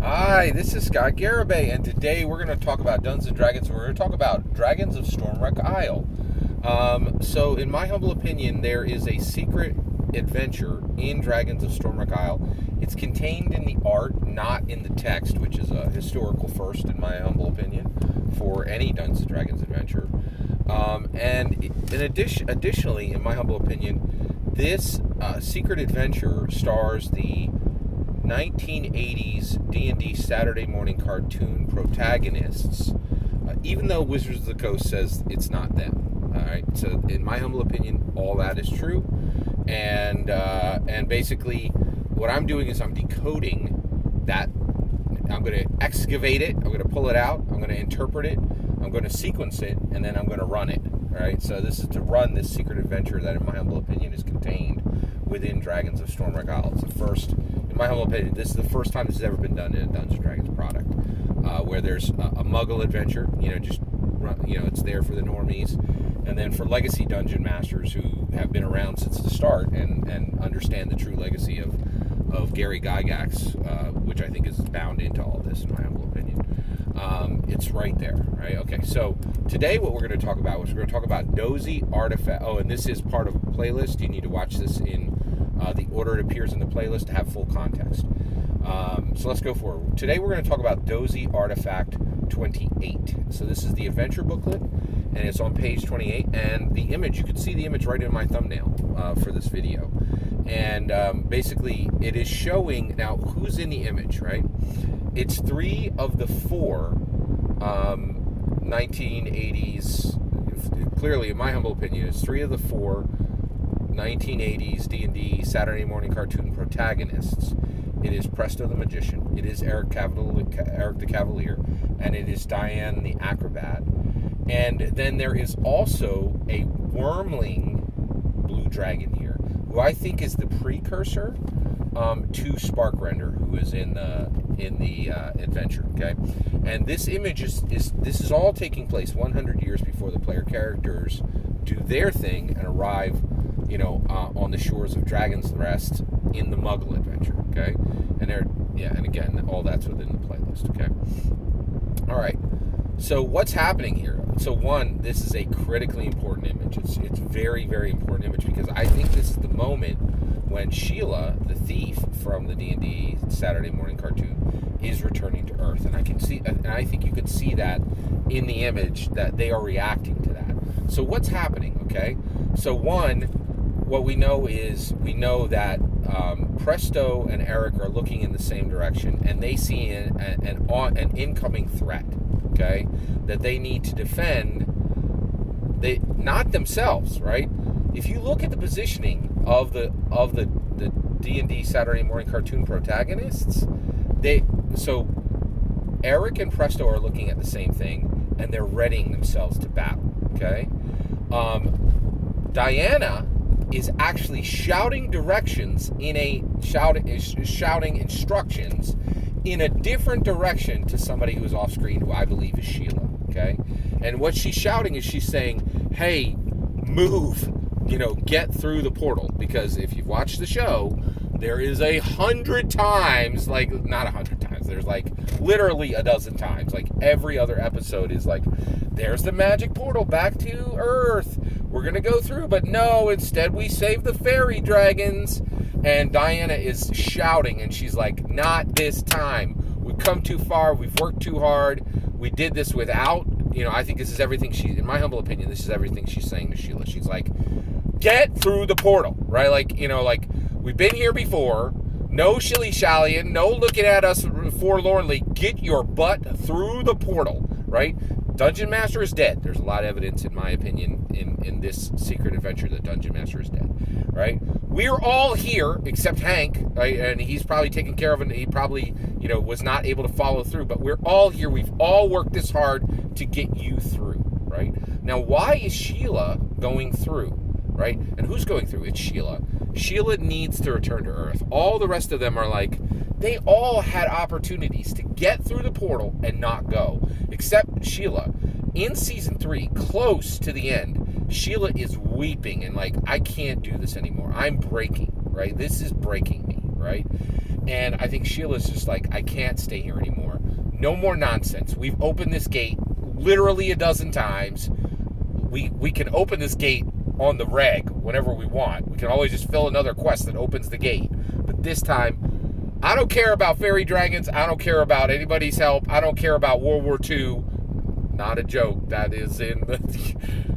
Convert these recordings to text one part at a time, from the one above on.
Hi, this is Scott Garibay, and today we're going to talk about Dungeons and Dragons. We're going to talk about Dragons of Stormwreck Isle. So, in my humble opinion, there is a secret adventure in Dragons of Stormwreck Isle. It's contained in the art, not in the text, which is a historical first, in my humble opinion, for any Dungeons and Dragons adventure. Additionally, in my humble opinion, this secret adventure stars the 1980s D&D Saturday morning cartoon protagonists, even though Wizards of the Coast says it's not them. All right, so in my humble opinion, all that is true, and basically, what I'm doing is I'm decoding that. I'm going to excavate it. I'm going to pull it out. I'm going to interpret it. I'm going to sequence it, and then I'm going to run it. All right, so this is to run this secret adventure that, in my humble opinion, is contained within Dragons of Stormwreck Isle. It's the first, in my humble opinion, this is the first time this has ever been done in a Dungeons & Dragons product, where there's a Muggle adventure, it's there for the normies, and then for legacy dungeon masters who have been around since the start and understand the true legacy of Gary Gygax, which I think is bound into all this, in my humble opinion. It's right there, right? Okay, so today what we're going to talk about is we're going to talk about DOSI artifact. Oh, and this is part of a playlist. You need to watch this in the order it appears in the playlist to have full context. So let's go forward. Today we're going to talk about DOSI Artifact 28. So this is the adventure booklet, and it's on page 28. And the image, you can see the image right in my thumbnail for this video. And basically, it is showing, now who's in the image, right? It's 3 of the 4 1980s, clearly, in my humble opinion, it's 3 of the 4 1980s D&D Saturday morning cartoon protagonists. It is Presto the Magician, it is Eric the Cavalier, and it is Diane the Acrobat. And then there is also a Wormling Blue Dragon here, who I think is the precursor to Sparkrender, who is in the adventure. Okay, and this image is all taking place 100 years before the player characters do their thing and arrive, on the shores of Dragon's Rest in the Muggle adventure. Okay, and again, all that's within the playlist. Okay, all right. So what's happening here? So one, this is a critically important image. It's very, very important image because I think this is the moment when Sheila, the thief from the D&D Saturday morning cartoon, is returning to Earth, and I think you could see that in the image that they are reacting to that. So what's happening? Okay, so one, what we know that Presto and Eric are looking in the same direction, and they see an incoming threat. Okay, that they need to defend. Not themselves, right? If you look at the positioning of the D&D Saturday morning cartoon protagonists, so Eric and Presto are looking at the same thing, and they're readying themselves to battle. Okay, Diana is actually shouting shouting instructions in a different direction to somebody who is off screen, who I believe is Sheila. Okay, and what she's shouting is she's saying, "Hey, move! Get through the portal." Because if you've watched the show, there is 100 times, not 100 times. There's literally a dozen times. Every other episode is there's the magic portal back to Earth. We're gonna go through, but no. Instead, we save the fairy dragons. And Diana is shouting, and she's like, "Not this time. We've come too far. We've worked too hard. We did this without." I think this is everything in my humble opinion, this is everything she's saying to Sheila. She's like, "Get through the portal," right? We've been here before. No shilly-shallying. No looking at us forlornly. Get your butt through the portal, right? Dungeon Master is dead. There's a lot of evidence, in my opinion, in this secret adventure that Dungeon Master is dead, right? We're all here except Hank, right? And he's probably taken care of it. He probably, was not able to follow through. But we're all here. We've all worked this hard to get you through, right? Now, why is Sheila going through, right? And who's going through? It's Sheila. Sheila needs to return to Earth. All the rest of them are they all had opportunities to get through the portal and not go, except Sheila. In season 3, close to the end, Sheila is weeping and I can't do this anymore. I'm breaking, right? This is breaking me, right? And I think Sheila's just like, I can't stay here anymore. No more nonsense. We've opened this gate literally a dozen times. We can open this gate on the reg whenever we want. We can always just fill another quest that opens the gate. But this time, I don't care about fairy dragons. I don't care about anybody's help. I don't care about World War II. Not a joke. That is in the...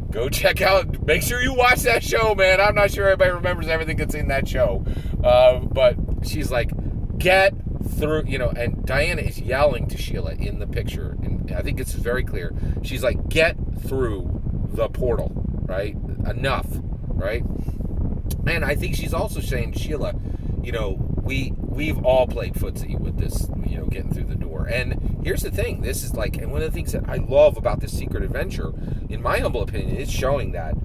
Go check out... Make sure you watch that show, man. I'm not sure everybody remembers everything that's in that show. But she's like, get through, and Diana is yelling to Sheila in the picture. And I think this is very clear. She's like, get through the portal, right? Enough, right? And I think she's also saying to Sheila, we've all played footsie with this, getting through the door. And here's the thing, this is like, and one of the things that I love about this secret adventure, in my humble opinion, is showing that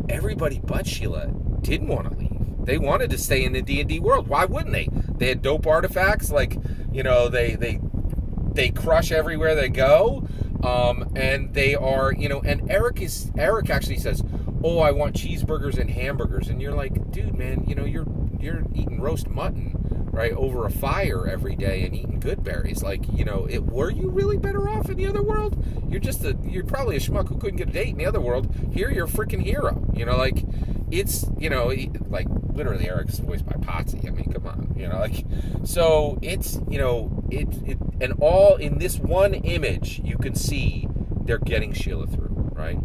everybody but Sheila didn't want to leave. They wanted to stay in the D&D world. Why wouldn't they? They had dope artifacts, like, they crush everywhere they go. And they are, and Eric actually says, oh, I want cheeseburgers and hamburgers. And you're like, dude, man, you're eating roast mutton, right, over a fire every day and eating good berries. Like, were you really better off in the other world? You're probably a schmuck who couldn't get a date in the other world. Here, you're a freaking hero. It's, like, literally Eric's voiced by Potsy. I mean, come on, so it's, and all in this one image, you can see they're getting Sheila through, right?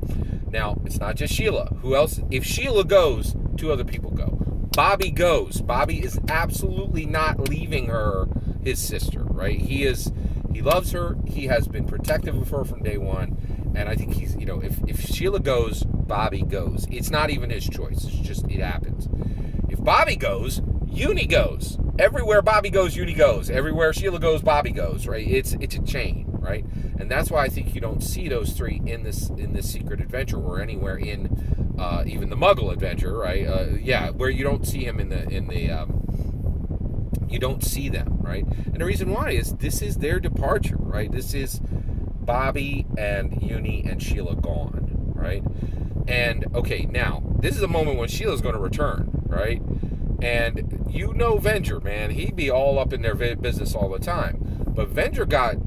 Now, it's not just Sheila. Who else? If Sheila goes, two other people go. Bobby goes. Bobby is absolutely not leaving her, his sister, right? He loves her. He has been protective of her from day one. And I think he's, if Sheila goes, Bobby goes. It's not even his choice. It's just, it happens. If Bobby goes, Uni goes. Everywhere Bobby goes, Uni goes. Everywhere Sheila goes, Bobby goes, right? It's a chain, right? And that's why I think you don't see those three in this secret adventure or anywhere in even the Muggle adventure, right? Where you don't see him in the you don't see them, right? And the reason why is this is their departure, right? This is Bobby and Uni and Sheila gone, right? And okay, now this is a moment when Sheila's going to return, right? And Venger, man, he'd be all up in their business all the time. But Venger got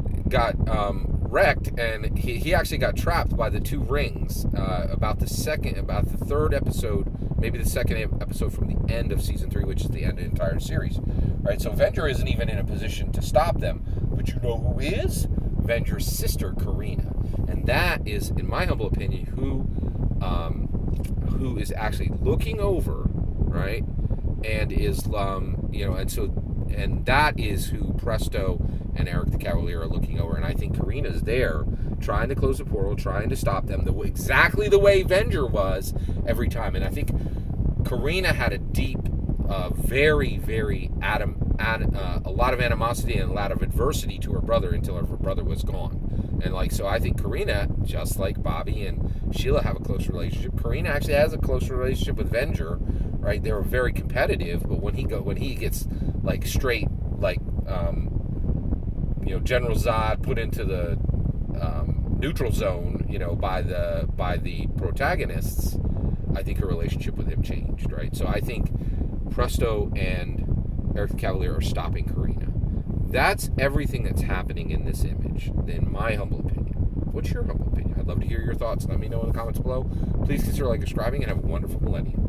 wrecked, and he actually got trapped by the two rings about the third episode, maybe the second episode from the end of season 3, which is the end of the entire series, right? So Venger isn't even in a position to stop them. But you know who is? Venger's sister, Karina. And that is, in my humble opinion, who is actually looking over, right? And is, and that is who Presto and Eric the Cavalier are looking over. And I think Karina's there trying to close the portal, trying to stop them exactly the way Venger was every time. And I think Karina had a deep, very, very a lot of animosity and a lot of adversity to her brother until her brother was gone. And so I think Karina, just like Bobby and Sheila, have a close relationship. Karina actually has a close relationship with Venger, right? They were very competitive, but when he gets like straight, like General Zod put into the neutral zone, by the protagonists, I think her relationship with him changed, right? So I think Presto and Eric the Cavalier are stopping Karina. That's everything that's happening in this image, in my humble opinion. What's your humble opinion? I'd love to hear your thoughts. Let me know in the comments below. Please consider subscribing and have a wonderful millennium.